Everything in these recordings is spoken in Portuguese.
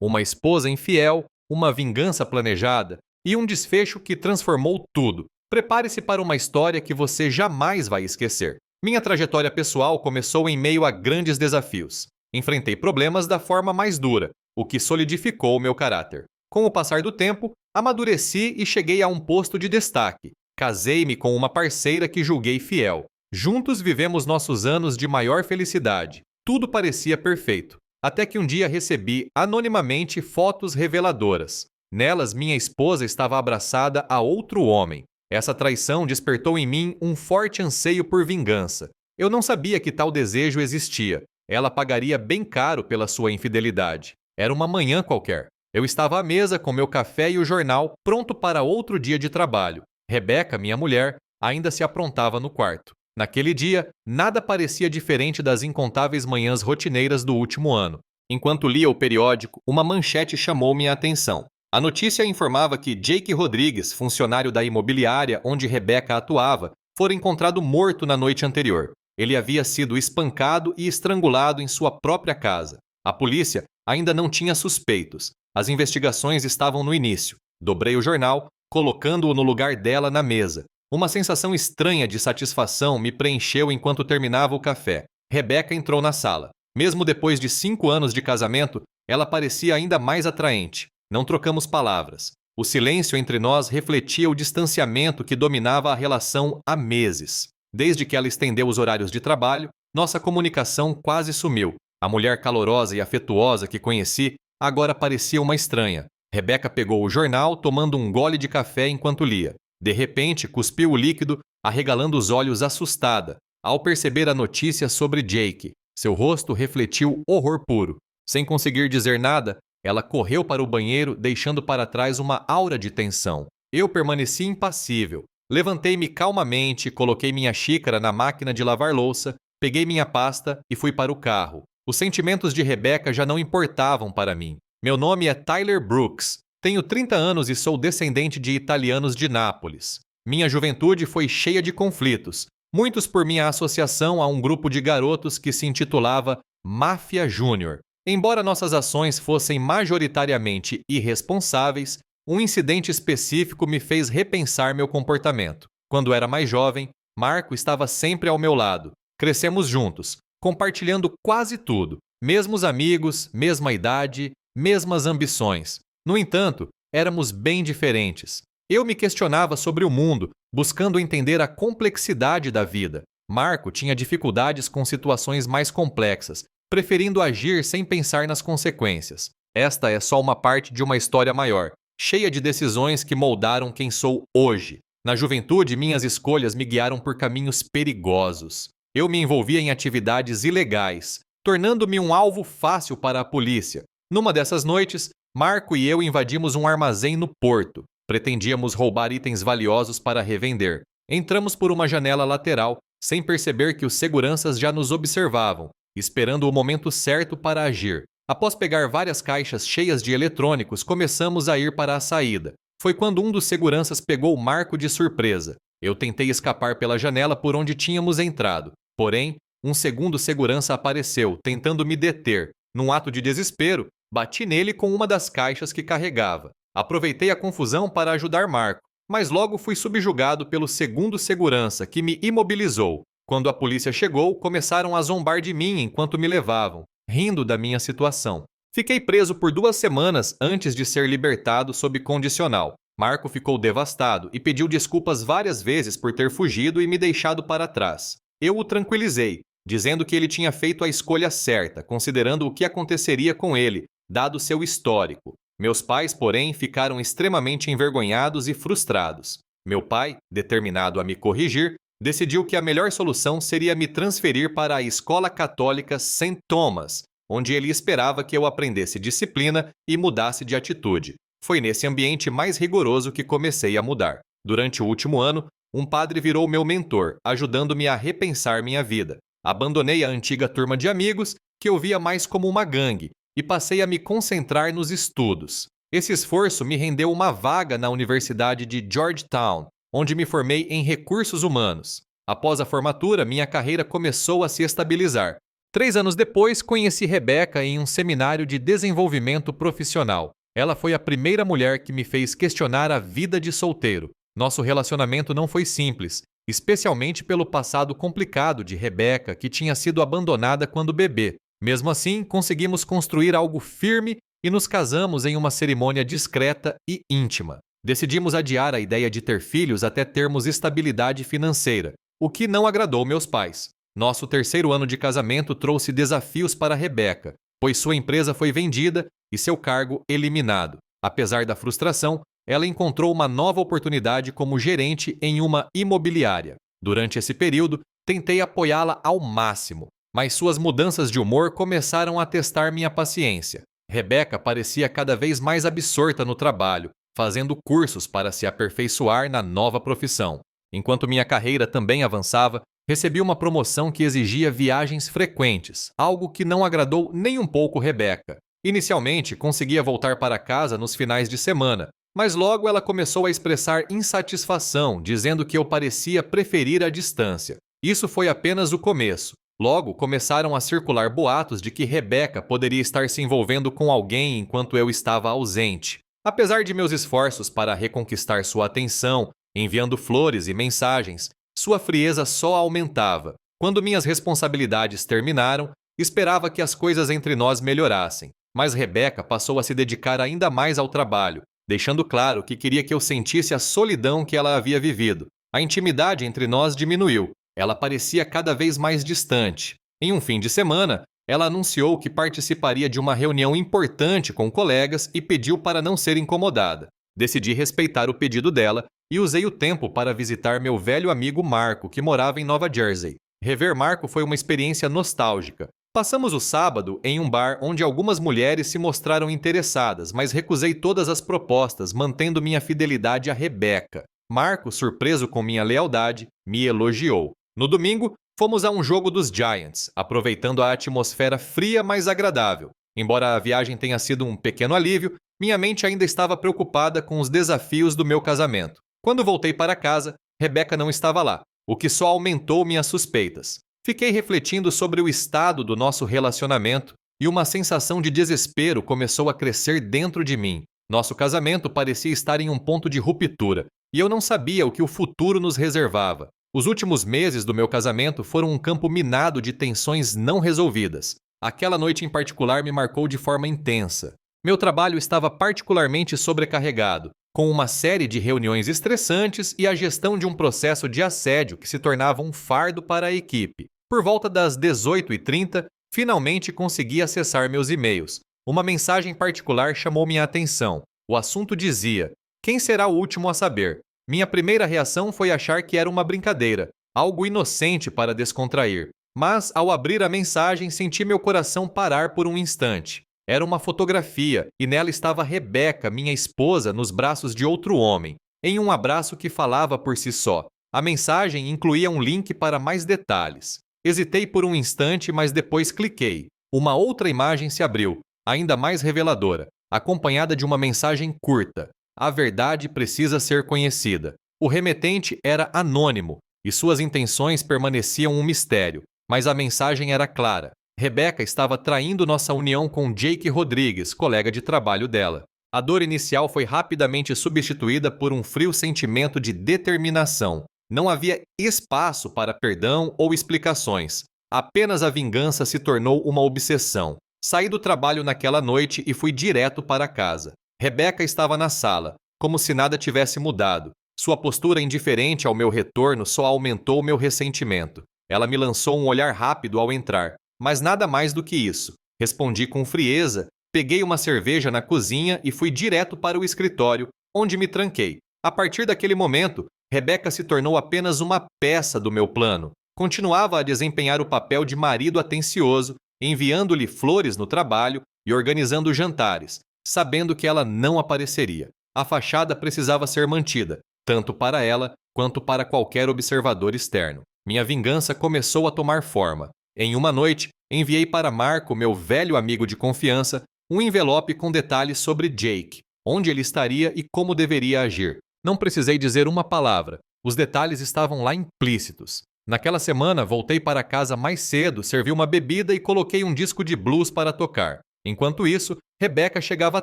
uma esposa infiel, uma vingança planejada e um desfecho que transformou tudo. Prepare-se para uma história que você jamais vai esquecer. Minha trajetória pessoal começou em meio a grandes desafios. Enfrentei problemas da forma mais dura, o que solidificou o meu caráter. Com o passar do tempo, amadureci e cheguei a um posto de destaque. Casei-me com uma parceira que julguei fiel. Juntos vivemos nossos anos de maior felicidade. Tudo parecia perfeito. Até que um dia recebi, anonimamente, fotos reveladoras. Nelas, minha esposa estava abraçada a outro homem. Essa traição despertou em mim um forte anseio por vingança. Eu não sabia que tal desejo existia. Ela pagaria bem caro pela sua infidelidade. Era uma manhã qualquer. Eu estava à mesa com meu café e o jornal, pronto para outro dia de trabalho. Rebeca, minha mulher, ainda se aprontava no quarto. Naquele dia, nada parecia diferente das incontáveis manhãs rotineiras do último ano. Enquanto lia o periódico, uma manchete chamou minha atenção. A notícia informava que Jake Rodrigues, funcionário da imobiliária onde Rebeca atuava, fora encontrado morto na noite anterior. Ele havia sido espancado e estrangulado em sua própria casa. A polícia ainda não tinha suspeitos. As investigações estavam no início. Dobrei o jornal, colocando-o no lugar dela na mesa. Uma sensação estranha de satisfação me preencheu enquanto terminava o café. Rebeca entrou na sala. Mesmo depois de 5 anos de casamento, ela parecia ainda mais atraente. Não trocamos palavras. O silêncio entre nós refletia o distanciamento que dominava a relação há meses. Desde que ela estendeu os horários de trabalho, nossa comunicação quase sumiu. A mulher calorosa e afetuosa que conheci agora parecia uma estranha. Rebeca pegou o jornal, tomando um gole de café enquanto lia. De repente, cuspiu o líquido, arregalando os olhos assustada, ao perceber a notícia sobre Jake. Seu rosto refletiu horror puro. Sem conseguir dizer nada, ela correu para o banheiro, deixando para trás uma aura de tensão. Eu permaneci impassível. Levantei-me calmamente, coloquei minha xícara na máquina de lavar louça, peguei minha pasta e fui para o carro. Os sentimentos de Rebeca já não importavam para mim. Meu nome é Tyler Brooks. Tenho 30 anos e sou descendente de italianos de Nápoles. Minha juventude foi cheia de conflitos, muitos por minha associação a um grupo de garotos que se intitulava Máfia Júnior. Embora nossas ações fossem majoritariamente irresponsáveis, um incidente específico me fez repensar meu comportamento. Quando era mais jovem, Marco estava sempre ao meu lado. Crescemos juntos, compartilhando quase tudo. Mesmos amigos, mesma idade, mesmas ambições. No entanto, éramos bem diferentes. Eu me questionava sobre o mundo, buscando entender a complexidade da vida. Marco tinha dificuldades com situações mais complexas, preferindo agir sem pensar nas consequências. Esta é só uma parte de uma história maior, cheia de decisões que moldaram quem sou hoje. Na juventude, minhas escolhas me guiaram por caminhos perigosos. Eu me envolvia em atividades ilegais, tornando-me um alvo fácil para a polícia. Numa dessas noites, Marco e eu invadimos um armazém no porto. Pretendíamos roubar itens valiosos para revender. Entramos por uma janela lateral, sem perceber que os seguranças já nos observavam, esperando o momento certo para agir. Após pegar várias caixas cheias de eletrônicos, começamos a ir para a saída. Foi quando um dos seguranças pegou Marco de surpresa. Eu tentei escapar pela janela por onde tínhamos entrado. Porém, um segundo segurança apareceu, tentando me deter. Num ato de desespero, bati nele com uma das caixas que carregava. Aproveitei a confusão para ajudar Marco, mas logo fui subjugado pelo segundo segurança, que me imobilizou. Quando a polícia chegou, começaram a zombar de mim enquanto me levavam, rindo da minha situação. Fiquei preso por 2 semanas antes de ser libertado sob condicional. Marco ficou devastado e pediu desculpas várias vezes por ter fugido e me deixado para trás. Eu o tranquilizei, dizendo que ele tinha feito a escolha certa, considerando o que aconteceria com ele, dado seu histórico. Meus pais, porém, ficaram extremamente envergonhados e frustrados. Meu pai, determinado a me corrigir, decidiu que a melhor solução seria me transferir para a escola católica St. Thomas, onde ele esperava que eu aprendesse disciplina e mudasse de atitude. Foi nesse ambiente mais rigoroso que comecei a mudar. Durante o último ano, um padre virou meu mentor, ajudando-me a repensar minha vida. Abandonei a antiga turma de amigos, que eu via mais como uma gangue, e passei a me concentrar nos estudos. Esse esforço me rendeu uma vaga na Universidade de Georgetown, onde me formei em recursos humanos. Após a formatura, minha carreira começou a se estabilizar. 3 anos depois, conheci Rebeca em um seminário de desenvolvimento profissional. Ela foi a primeira mulher que me fez questionar a vida de solteiro. Nosso relacionamento não foi simples, especialmente pelo passado complicado de Rebeca, que tinha sido abandonada quando bebê. Mesmo assim, conseguimos construir algo firme e nos casamos em uma cerimônia discreta e íntima. Decidimos adiar a ideia de ter filhos até termos estabilidade financeira, o que não agradou meus pais. Nosso terceiro ano de casamento trouxe desafios para Rebeca, pois sua empresa foi vendida e seu cargo eliminado. Apesar da frustração, ela encontrou uma nova oportunidade como gerente em uma imobiliária. Durante esse período, tentei apoiá-la ao máximo, mas suas mudanças de humor começaram a testar minha paciência. Rebeca parecia cada vez mais absorta no trabalho, fazendo cursos para se aperfeiçoar na nova profissão. Enquanto minha carreira também avançava, recebi uma promoção que exigia viagens frequentes, algo que não agradou nem um pouco Rebeca. Inicialmente, conseguia voltar para casa nos finais de semana, mas logo ela começou a expressar insatisfação, dizendo que eu parecia preferir a distância. Isso foi apenas o começo. Logo, começaram a circular boatos de que Rebeca poderia estar se envolvendo com alguém enquanto eu estava ausente. Apesar de meus esforços para reconquistar sua atenção, enviando flores e mensagens, sua frieza só aumentava. Quando minhas responsabilidades terminaram, esperava que as coisas entre nós melhorassem, mas Rebeca passou a se dedicar ainda mais ao trabalho, deixando claro que queria que eu sentisse a solidão que ela havia vivido. A intimidade entre nós diminuiu. Ela parecia cada vez mais distante. Em um fim de semana, ela anunciou que participaria de uma reunião importante com colegas e pediu para não ser incomodada. Decidi respeitar o pedido dela e usei o tempo para visitar meu velho amigo Marco, que morava em Nova Jersey. Rever Marco foi uma experiência nostálgica. Passamos o sábado em um bar onde algumas mulheres se mostraram interessadas, mas recusei todas as propostas, mantendo minha fidelidade a Rebeca. Marco, surpreso com minha lealdade, me elogiou. No domingo, fomos a um jogo dos Giants, aproveitando a atmosfera fria, mas agradável. Embora a viagem tenha sido um pequeno alívio, minha mente ainda estava preocupada com os desafios do meu casamento. Quando voltei para casa, Rebeca não estava lá, o que só aumentou minhas suspeitas. Fiquei refletindo sobre o estado do nosso relacionamento e uma sensação de desespero começou a crescer dentro de mim. Nosso casamento parecia estar em um ponto de ruptura, e eu não sabia o que o futuro nos reservava. Os últimos meses do meu casamento foram um campo minado de tensões não resolvidas. Aquela noite em particular me marcou de forma intensa. Meu trabalho estava particularmente sobrecarregado, com uma série de reuniões estressantes e a gestão de um processo de assédio que se tornava um fardo para a equipe. Por volta das 18h30, finalmente consegui acessar meus e-mails. Uma mensagem particular chamou minha atenção. O assunto dizia: "Quem será o último a saber?" Minha primeira reação foi achar que era uma brincadeira, algo inocente para descontrair. Mas, ao abrir a mensagem, senti meu coração parar por um instante. Era uma fotografia, e nela estava Rebeca, minha esposa, nos braços de outro homem, em um abraço que falava por si só. A mensagem incluía um link para mais detalhes. Hesitei por um instante, mas depois cliquei. Uma outra imagem se abriu, ainda mais reveladora, acompanhada de uma mensagem curta. A verdade precisa ser conhecida. O remetente era anônimo, e suas intenções permaneciam um mistério, mas a mensagem era clara. Rebeca estava traindo nossa união com Jake Rodrigues, colega de trabalho dela. A dor inicial foi rapidamente substituída por um frio sentimento de determinação. Não havia espaço para perdão ou explicações. Apenas a vingança se tornou uma obsessão. Saí do trabalho naquela noite e fui direto para casa. Rebeca estava na sala, como se nada tivesse mudado. Sua postura indiferente ao meu retorno só aumentou meu ressentimento. Ela me lançou um olhar rápido ao entrar, mas nada mais do que isso. Respondi com frieza, peguei uma cerveja na cozinha e fui direto para o escritório, onde me tranquei. A partir daquele momento, Rebeca se tornou apenas uma peça do meu plano. Continuava a desempenhar o papel de marido atencioso, enviando-lhe flores no trabalho e organizando jantares, sabendo que ela não apareceria. A fachada precisava ser mantida, tanto para ela quanto para qualquer observador externo. Minha vingança começou a tomar forma. Em uma noite, enviei para Marco, meu velho amigo de confiança, um envelope com detalhes sobre Jake, onde ele estaria e como deveria agir. Não precisei dizer uma palavra, os detalhes estavam lá implícitos. Naquela semana, voltei para casa mais cedo, servi uma bebida e coloquei um disco de blues para tocar. Enquanto isso, Rebeca chegava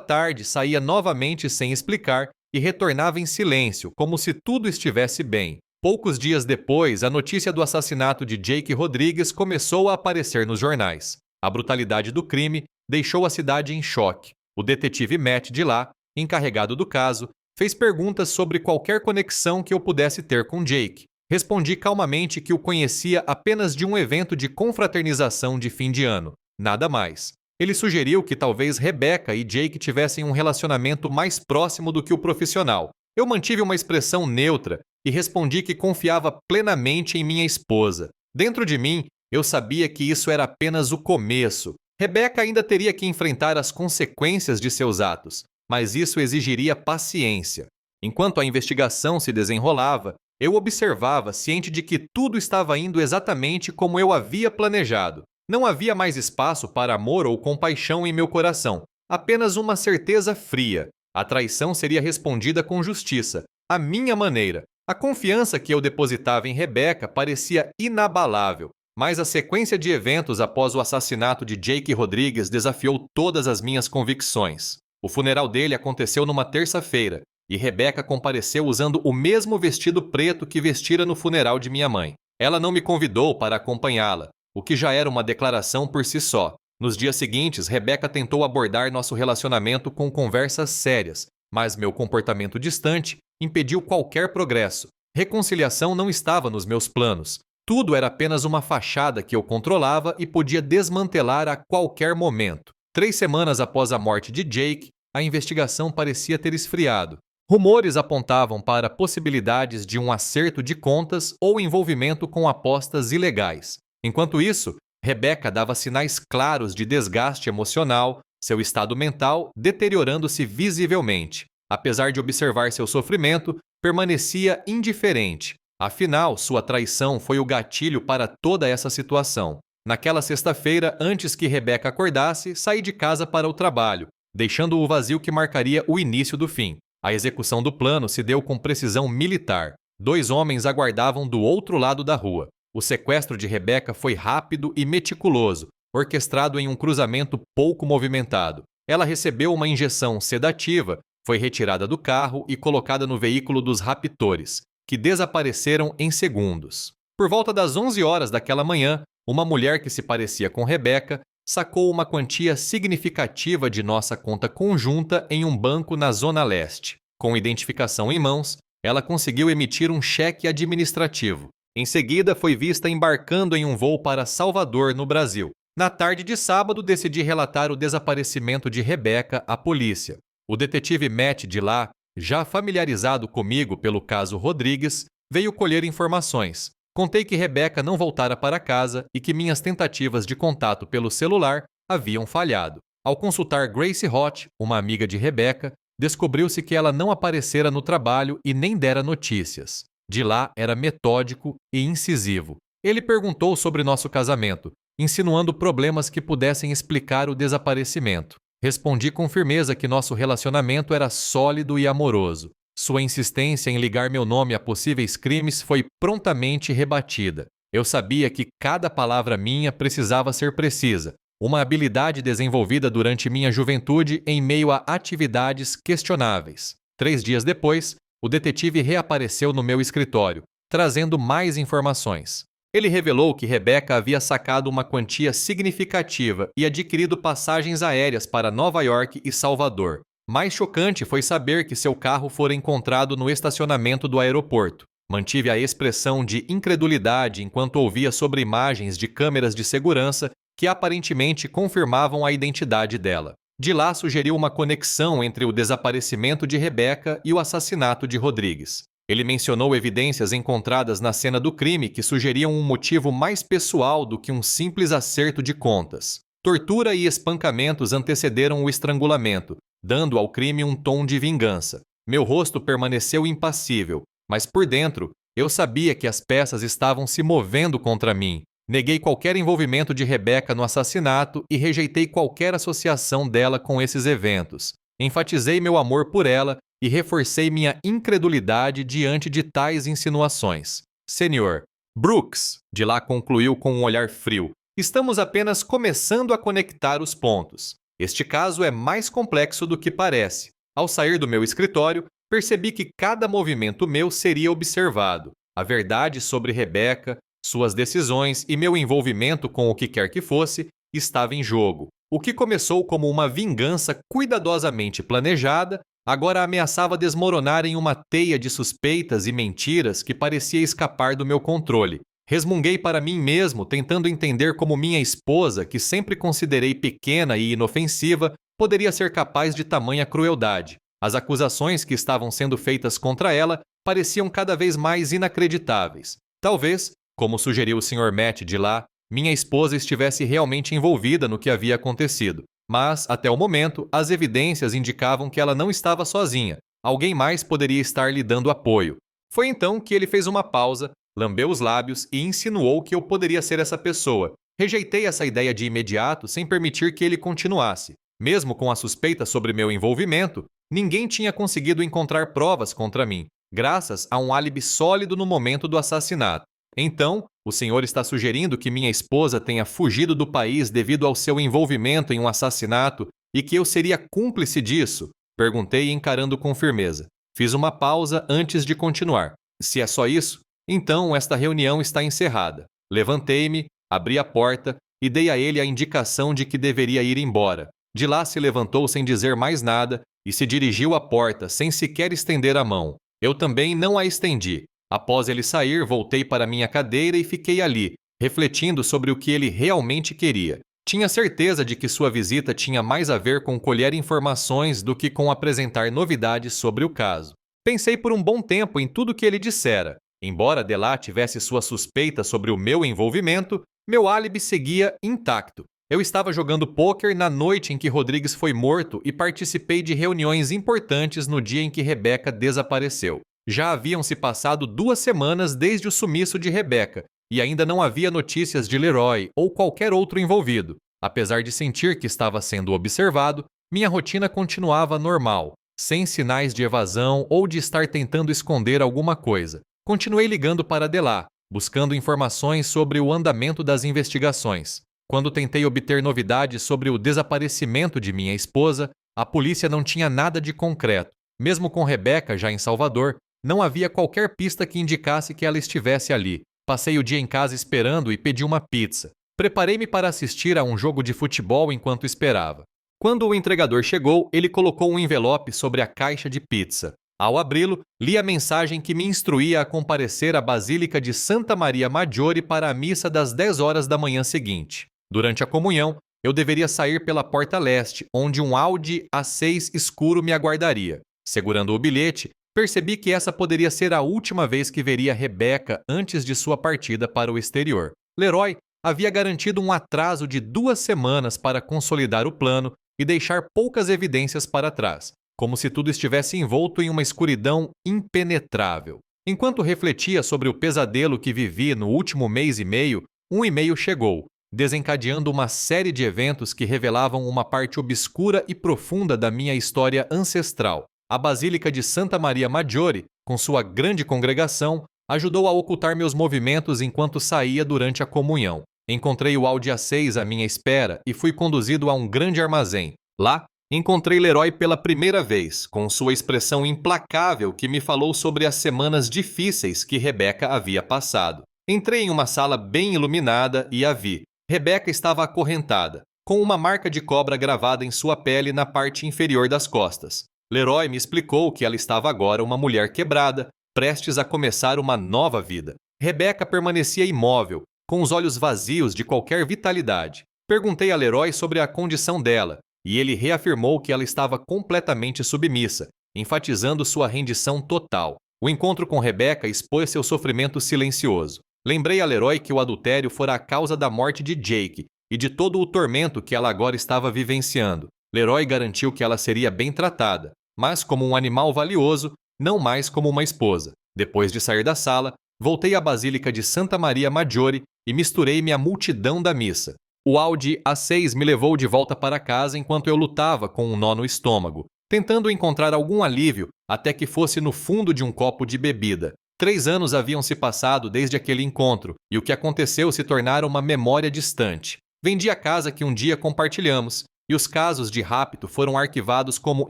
tarde, saía novamente sem explicar e retornava em silêncio, como se tudo estivesse bem. Poucos dias depois, a notícia do assassinato de Jake Rodrigues começou a aparecer nos jornais. A brutalidade do crime deixou a cidade em choque. O detetive Matt de lá, encarregado do caso, fez perguntas sobre qualquer conexão que eu pudesse ter com Jake. Respondi calmamente que o conhecia apenas de um evento de confraternização de fim de ano, nada mais. Ele sugeriu que talvez Rebecca e Jake tivessem um relacionamento mais próximo do que o profissional. Eu mantive uma expressão neutra e respondi que confiava plenamente em minha esposa. Dentro de mim, eu sabia que isso era apenas o começo. Rebecca ainda teria que enfrentar as consequências de seus atos, mas isso exigiria paciência. Enquanto a investigação se desenrolava, eu observava, ciente de que tudo estava indo exatamente como eu havia planejado. Não havia mais espaço para amor ou compaixão em meu coração, apenas uma certeza fria. A traição seria respondida com justiça, à minha maneira. A confiança que eu depositava em Rebecca parecia inabalável, mas a sequência de eventos após o assassinato de Jake Rodrigues desafiou todas as minhas convicções. O funeral dele aconteceu numa terça-feira, e Rebecca compareceu usando o mesmo vestido preto que vestira no funeral de minha mãe. Ela não me convidou para acompanhá-la, o que já era uma declaração por si só. Nos dias seguintes, Rebecca tentou abordar nosso relacionamento com conversas sérias, mas meu comportamento distante impediu qualquer progresso. Reconciliação não estava nos meus planos. Tudo era apenas uma fachada que eu controlava e podia desmantelar a qualquer momento. 3 semanas após a morte de Jake, a investigação parecia ter esfriado. Rumores apontavam para possibilidades de um acerto de contas ou envolvimento com apostas ilegais. Enquanto isso, Rebecca dava sinais claros de desgaste emocional, seu estado mental deteriorando-se visivelmente. Apesar de observar seu sofrimento, permanecia indiferente. Afinal, sua traição foi o gatilho para toda essa situação. Naquela sexta-feira, antes que Rebecca acordasse, saí de casa para o trabalho, deixando o vazio que marcaria o início do fim. A execução do plano se deu com precisão militar. 2 homens aguardavam do outro lado da rua. O sequestro de Rebecca foi rápido e meticuloso, orquestrado em um cruzamento pouco movimentado. Ela recebeu uma injeção sedativa, foi retirada do carro e colocada no veículo dos raptores, que desapareceram em segundos. Por volta das 11 horas daquela manhã, uma mulher que se parecia com Rebecca sacou uma quantia significativa de nossa conta conjunta em um banco na Zona Leste. Com identificação em mãos, ela conseguiu emitir um cheque administrativo. Em seguida, foi vista embarcando em um voo para Salvador, no Brasil. Na tarde de sábado, decidi relatar o desaparecimento de Rebecca à polícia. O detetive Matt de lá, já familiarizado comigo pelo caso Rodrigues, veio colher informações. Contei que Rebecca não voltara para casa e que minhas tentativas de contato pelo celular haviam falhado. Ao consultar Grace Hott, uma amiga de Rebecca, descobriu-se que ela não aparecera no trabalho e nem dera notícias. De lá era metódico e incisivo. Ele perguntou sobre nosso casamento, insinuando problemas que pudessem explicar o desaparecimento. Respondi com firmeza que nosso relacionamento era sólido e amoroso. Sua insistência em ligar meu nome a possíveis crimes foi prontamente rebatida. Eu sabia que cada palavra minha precisava ser precisa, uma habilidade desenvolvida durante minha juventude em meio a atividades questionáveis. 3 dias depois, o detetive reapareceu no meu escritório, trazendo mais informações. Ele revelou que Rebecca havia sacado uma quantia significativa e adquirido passagens aéreas para Nova York e Salvador. Mais chocante foi saber que seu carro fora encontrado no estacionamento do aeroporto. Mantive a expressão de incredulidade enquanto ouvia sobre imagens de câmeras de segurança que aparentemente confirmavam a identidade dela. De lá sugeriu uma conexão entre o desaparecimento de Rebecca e o assassinato de Rodrigues. Ele mencionou evidências encontradas na cena do crime que sugeriam um motivo mais pessoal do que um simples acerto de contas. Tortura e espancamentos antecederam o estrangulamento, dando ao crime um tom de vingança. Meu rosto permaneceu impassível, mas por dentro, eu sabia que as peças estavam se movendo contra mim. Neguei qualquer envolvimento de Rebecca no assassinato e rejeitei qualquer associação dela com esses eventos. Enfatizei meu amor por ela e reforcei minha incredulidade diante de tais insinuações. Senhor, Brooks, de lá concluiu com um olhar frio, estamos apenas começando a conectar os pontos. Este caso é mais complexo do que parece. Ao sair do meu escritório, percebi que cada movimento meu seria observado. A verdade sobre Rebecca, suas decisões e meu envolvimento com o que quer que fosse estava em jogo. O que começou como uma vingança cuidadosamente planejada, agora ameaçava desmoronar em uma teia de suspeitas e mentiras que parecia escapar do meu controle. Resmunguei para mim mesmo, tentando entender como minha esposa, que sempre considerei pequena e inofensiva, poderia ser capaz de tamanha crueldade. As acusações que estavam sendo feitas contra ela pareciam cada vez mais inacreditáveis. Talvez, como sugeriu o Sr. Matt de lá, minha esposa estivesse realmente envolvida no que havia acontecido. Mas, até o momento, as evidências indicavam que ela não estava sozinha. Alguém mais poderia estar lhe dando apoio. Foi então que ele fez uma pausa, lambeu os lábios e insinuou que eu poderia ser essa pessoa. Rejeitei essa ideia de imediato sem permitir que ele continuasse. Mesmo com a suspeita sobre meu envolvimento, ninguém tinha conseguido encontrar provas contra mim, graças a um álibi sólido no momento do assassinato. Então, o senhor está sugerindo que minha esposa tenha fugido do país devido ao seu envolvimento em um assassinato e que eu seria cúmplice disso? Perguntei encarando com firmeza. Fiz uma pausa antes de continuar. Se é só isso, então esta reunião está encerrada. Levantei-me, abri a porta e dei a ele a indicação de que deveria ir embora. De lá se levantou sem dizer mais nada e se dirigiu à porta sem sequer estender a mão. Eu também não a estendi. Após ele sair, voltei para minha cadeira e fiquei ali, refletindo sobre o que ele realmente queria. Tinha certeza de que sua visita tinha mais a ver com colher informações do que com apresentar novidades sobre o caso. Pensei por um bom tempo em tudo que ele dissera. Embora Delá tivesse sua suspeita sobre o meu envolvimento, meu álibi seguia intacto. Eu estava jogando pôquer na noite em que Rodrigues foi morto e participei de reuniões importantes no dia em que Rebecca desapareceu. Já haviam se passado 2 semanas desde o sumiço de Rebecca, e ainda não havia notícias de Leroy ou qualquer outro envolvido. Apesar de sentir que estava sendo observado, minha rotina continuava normal, sem sinais de evasão ou de estar tentando esconder alguma coisa. Continuei ligando para Delá, buscando informações sobre o andamento das investigações. Quando tentei obter novidades sobre o desaparecimento de minha esposa, a polícia não tinha nada de concreto. Mesmo com Rebecca já em Salvador, não havia qualquer pista que indicasse que ela estivesse ali. Passei o dia em casa esperando e pedi uma pizza. Preparei-me para assistir a um jogo de futebol enquanto esperava. Quando o entregador chegou, ele colocou um envelope sobre a caixa de pizza. Ao abri-lo, li a mensagem que me instruía a comparecer à Basílica de Santa Maria Maggiore para a missa das 10 horas da manhã seguinte. Durante a comunhão, eu deveria sair pela porta leste, onde um Audi A6 escuro me aguardaria. Segurando o bilhete, percebi que essa poderia ser a última vez que veria Rebecca antes de sua partida para o exterior. Leroy havia garantido um atraso de 2 semanas para consolidar o plano e deixar poucas evidências para trás, como se tudo estivesse envolto em uma escuridão impenetrável. Enquanto refletia sobre o pesadelo que vivi no último mês e meio, um e-mail chegou, desencadeando uma série de eventos que revelavam uma parte obscura e profunda da minha história ancestral. A Basílica de Santa Maria Maggiore, com sua grande congregação, ajudou a ocultar meus movimentos enquanto saía durante a comunhão. Encontrei o Audi A6 à minha espera e fui conduzido a um grande armazém. Lá, encontrei Leroy pela primeira vez, com sua expressão implacável que me falou sobre as semanas difíceis que Rebecca havia passado. Entrei em uma sala bem iluminada e a vi. Rebecca estava acorrentada, com uma marca de cobra gravada em sua pele na parte inferior das costas. Leroy me explicou que ela estava agora uma mulher quebrada, prestes a começar uma nova vida. Rebecca permanecia imóvel, com os olhos vazios de qualquer vitalidade. Perguntei a Leroy sobre a condição dela, e ele reafirmou que ela estava completamente submissa, enfatizando sua rendição total. O encontro com Rebecca expôs seu sofrimento silencioso. Lembrei a Leroy que o adultério fora a causa da morte de Jake e de todo o tormento que ela agora estava vivenciando. Leroy garantiu que ela seria bem tratada, mas como um animal valioso, não mais como uma esposa. Depois de sair da sala, voltei à Basílica de Santa Maria Maggiore e misturei-me à multidão da missa. O Audi A6 me levou de volta para casa enquanto eu lutava com um nó no estômago, tentando encontrar algum alívio até que fosse no fundo de um copo de bebida. 3 anos haviam se passado desde aquele encontro, e o que aconteceu se tornara uma memória distante. Vendi a casa que um dia compartilhamos, e os casos de rapto foram arquivados como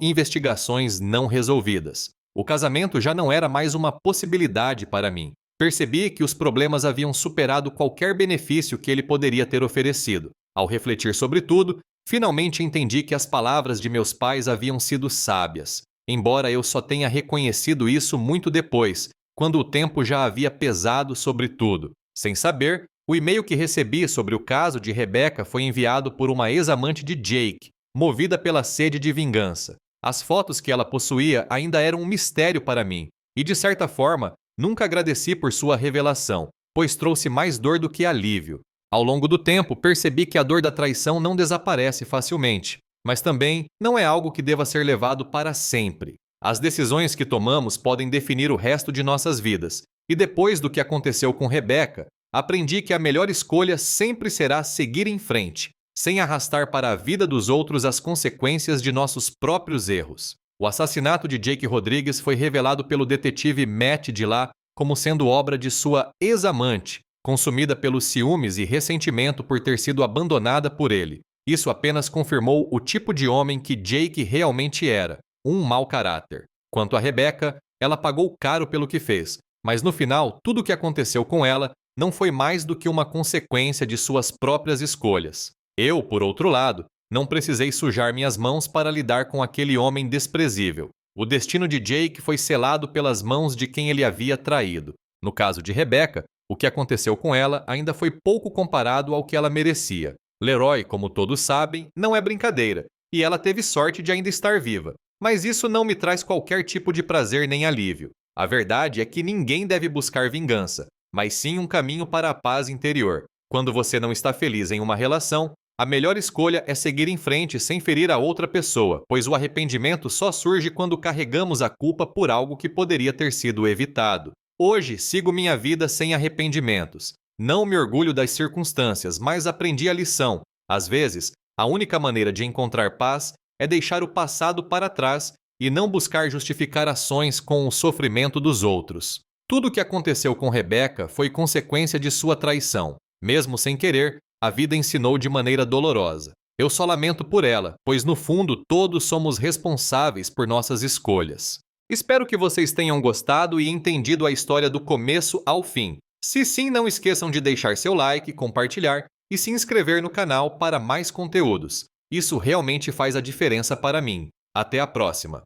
investigações não resolvidas. O casamento já não era mais uma possibilidade para mim. Percebi que os problemas haviam superado qualquer benefício que ele poderia ter oferecido. Ao refletir sobre tudo, finalmente entendi que as palavras de meus pais haviam sido sábias, embora eu só tenha reconhecido isso muito depois, quando o tempo já havia pesado sobre tudo. Sem saber, o e-mail que recebi sobre o caso de Rebecca foi enviado por uma ex-amante de Jake, movida pela sede de vingança. As fotos que ela possuía ainda eram um mistério para mim, e de certa forma, nunca agradeci por sua revelação, pois trouxe mais dor do que alívio. Ao longo do tempo, percebi que a dor da traição não desaparece facilmente, mas também não é algo que deva ser levado para sempre. As decisões que tomamos podem definir o resto de nossas vidas, e depois do que aconteceu com Rebecca, aprendi que a melhor escolha sempre será seguir em frente, sem arrastar para a vida dos outros as consequências de nossos próprios erros. O assassinato de Jake Rodrigues foi revelado pelo detetive Matt Dillard como sendo obra de sua ex-amante, consumida pelos ciúmes e ressentimento por ter sido abandonada por ele. Isso apenas confirmou o tipo de homem que Jake realmente era, um mau caráter. Quanto a Rebecca, ela pagou caro pelo que fez, mas no final, tudo o que aconteceu com ela não foi mais do que uma consequência de suas próprias escolhas. Eu, por outro lado, não precisei sujar minhas mãos para lidar com aquele homem desprezível. O destino de Jake foi selado pelas mãos de quem ele havia traído. No caso de Rebecca, o que aconteceu com ela ainda foi pouco comparado ao que ela merecia. Leroy, como todos sabem, não é brincadeira, e ela teve sorte de ainda estar viva. Mas isso não me traz qualquer tipo de prazer nem alívio. A verdade é que ninguém deve buscar vingança, mas sim um caminho para a paz interior. Quando você não está feliz em uma relação, a melhor escolha é seguir em frente sem ferir a outra pessoa, pois o arrependimento só surge quando carregamos a culpa por algo que poderia ter sido evitado. Hoje, sigo minha vida sem arrependimentos. Não me orgulho das circunstâncias, mas aprendi a lição. Às vezes, a única maneira de encontrar paz é deixar o passado para trás e não buscar justificar ações com o sofrimento dos outros. Tudo o que aconteceu com Rebecca foi consequência de sua traição. Mesmo sem querer, a vida ensinou de maneira dolorosa. Eu só lamento por ela, pois no fundo todos somos responsáveis por nossas escolhas. Espero que vocês tenham gostado e entendido a história do começo ao fim. Se sim, não esqueçam de deixar seu like, compartilhar e se inscrever no canal para mais conteúdos. Isso realmente faz a diferença para mim. Até a próxima!